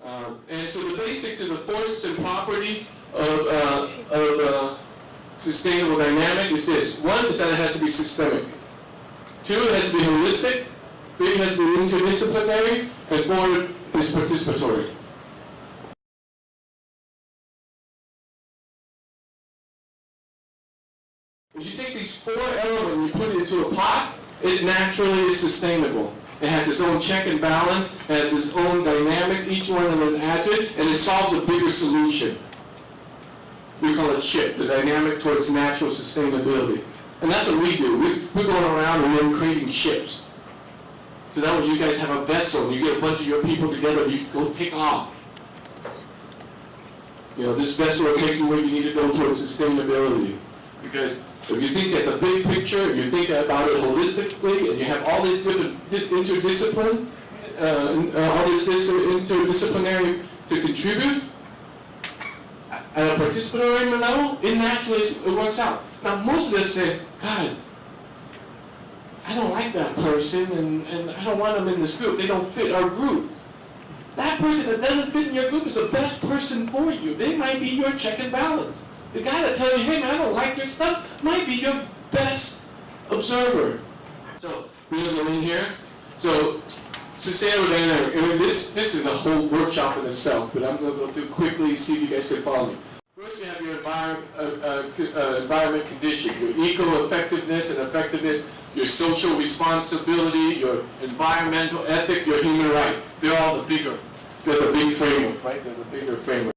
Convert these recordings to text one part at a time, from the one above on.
And so the basics of the forces and property of sustainable dynamic is this. One is that it has to be systemic. Two, it has to be holistic. Three, it has to be interdisciplinary. And four is participatory. If you take these four elements and you put it into a pot, it naturally is sustainable. It has its own check and balance, it has its own dynamic, each one of them adds it, and it solves a bigger solution. We call it SHIP, the dynamic towards natural sustainability. And that's what we do. We're going around and we're creating ships. So that when you guys have a vessel, and you get a bunch of your people together, you go take off. You know, this vessel will take you where you need to go towards sustainability. Because if you think at the big picture, if you think about it holistically, and you have all these different interdiscipline, all this interdisciplinary to contribute, at a participatory level, it naturally works out. Now, most of us say, God, I don't like that person, and I don't want them in this group. They don't fit our group. That person that doesn't fit in your group is the best person for you. They might be your check and balance. The guy that tells you, hey man, I don't like your stuff, might be your best observer. So, we have in here. So, sustainable dynamic. I mean, this is a whole workshop in itself, but I'm going to go through quickly, see if you guys can follow me. First, you have your environment condition, your eco-effectiveness and effectiveness, your social responsibility, your environmental ethic, your human right. They're all the bigger. They're the big framework, right? They're the bigger framework.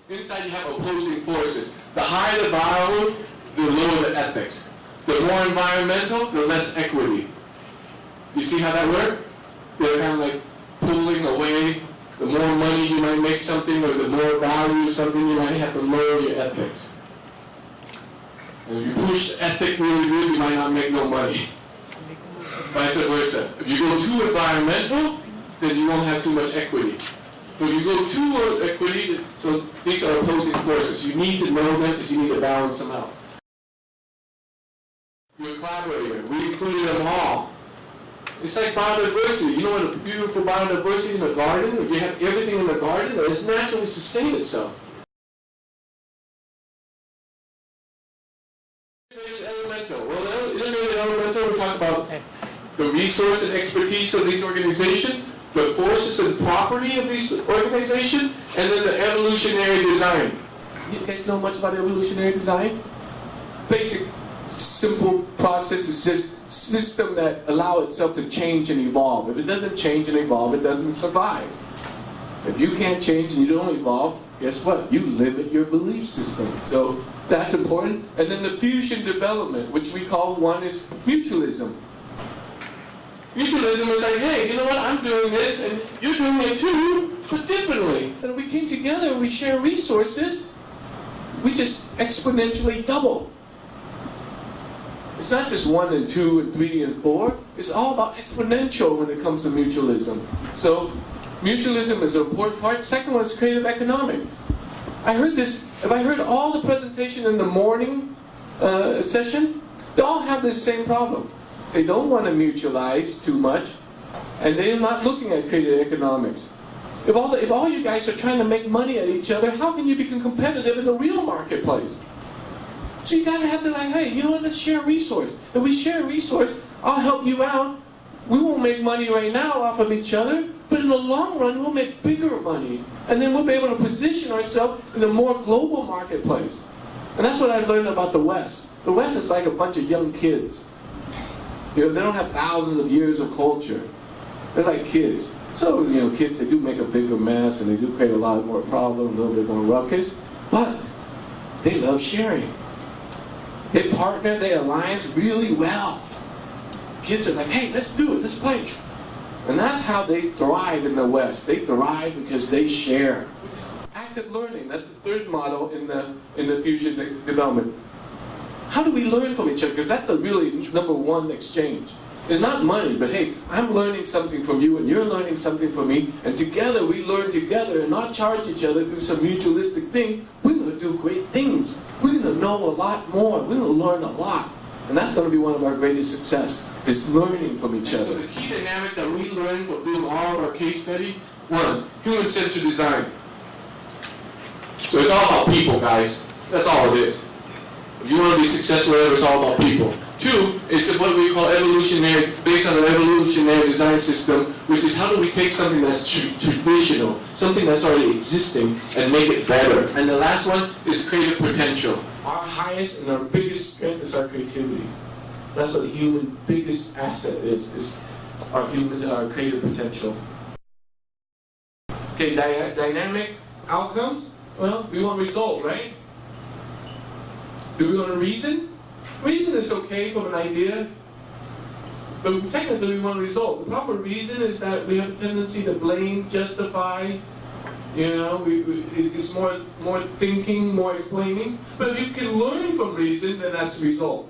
Inside you have opposing forces. The higher the value, the lower the ethics. The more environmental, the less equity. You see how that works? They're kind of like pulling away. The more money you might make something, or the more value something, you might have to lower your ethics. And if you push ethic really good, you might not make no money. Vice versa. If you go too environmental, then you won't have too much equity. So if you go too equity, so these are opposing forces. You need to know them because you need to balance them out. You're a collaborator. We included them all. It's like biodiversity. You know what a beautiful biodiversity in the garden? If you have everything in the garden, it's naturally sustain itself. Integrated elemental. Well, the integrated elemental, we talk about the resource and expertise of these organizations, the forces and property of these organizations, and then the evolutionary design. You guys know much about evolutionary design? Basic, simple process is just system that allow itself to change and evolve. If it doesn't change and evolve, it doesn't survive. If you can't change and you don't evolve, guess what? You limit your belief system. So that's important. And then the fusion development, which we call one is mutualism. Mutualism is like, hey, you know what, I'm doing this, and you're doing it too, but differently. And we came together and we share resources, we just exponentially double. It's not just 1 and 2 and 3 and 4, it's all about exponential when it comes to mutualism. So, mutualism is an important part. Second one is creative economics. I heard this, if I heard all the presentation in the morning session, they all have this same problem. They don't want to mutualize too much, and they're not looking at creative economics. If all you guys are trying to make money at each other, how can you become competitive in the real marketplace? So you gotta have to like, hey, you know what, let's share a resource. If we share a resource, I'll help you out. We won't make money right now off of each other, but in the long run, we'll make bigger money. And then we'll be able to position ourselves in a more global marketplace. And that's what I learned about the West. The West is like a bunch of young kids. You know, they don't have thousands of years of culture. They're like kids. So, you know, kids, they do make a bigger mess and they do create a lot more problems, a little bit more ruckus, but they love sharing. They partner, they alliance really well. Kids are like, hey, let's do it, let's play. And that's how they thrive in the West. They thrive because they share. Active learning, that's the third model in the fusion development. How do we learn from each other? Because that's the really number one exchange. It's not money, but hey, I'm learning something from you and you're learning something from me, and together we learn together and not charge each other through some mutualistic thing. We're going to do great things. We're going to know a lot more. We're going to learn a lot. And that's going to be one of our greatest success, is learning from each other. So the key dynamic that we learned from doing all of our case study, one, human-centered design. So it's all about people, guys. That's all it is. If you want to be successful, it's all about people. Two, is what we call evolutionary, based on an evolutionary design system, which is how do we take something that's traditional, something that's already existing, and make it better. And the last one is creative potential. Our highest and our biggest strength is our creativity. That's what the human biggest asset is our creative potential. Okay, dynamic outcomes. Well, we want result, right? Do we want to reason? Reason is okay from an idea, but technically we want a result. The problem with reason is that we have a tendency to blame, justify. You know, it's more thinking, more explaining. But if you can learn from reason, then that's result.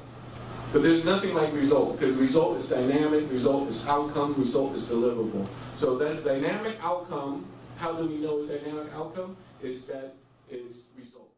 But there's nothing like result, because result is dynamic, result is outcome, result is deliverable. So that dynamic outcome, how do we know it's dynamic outcome? Is result.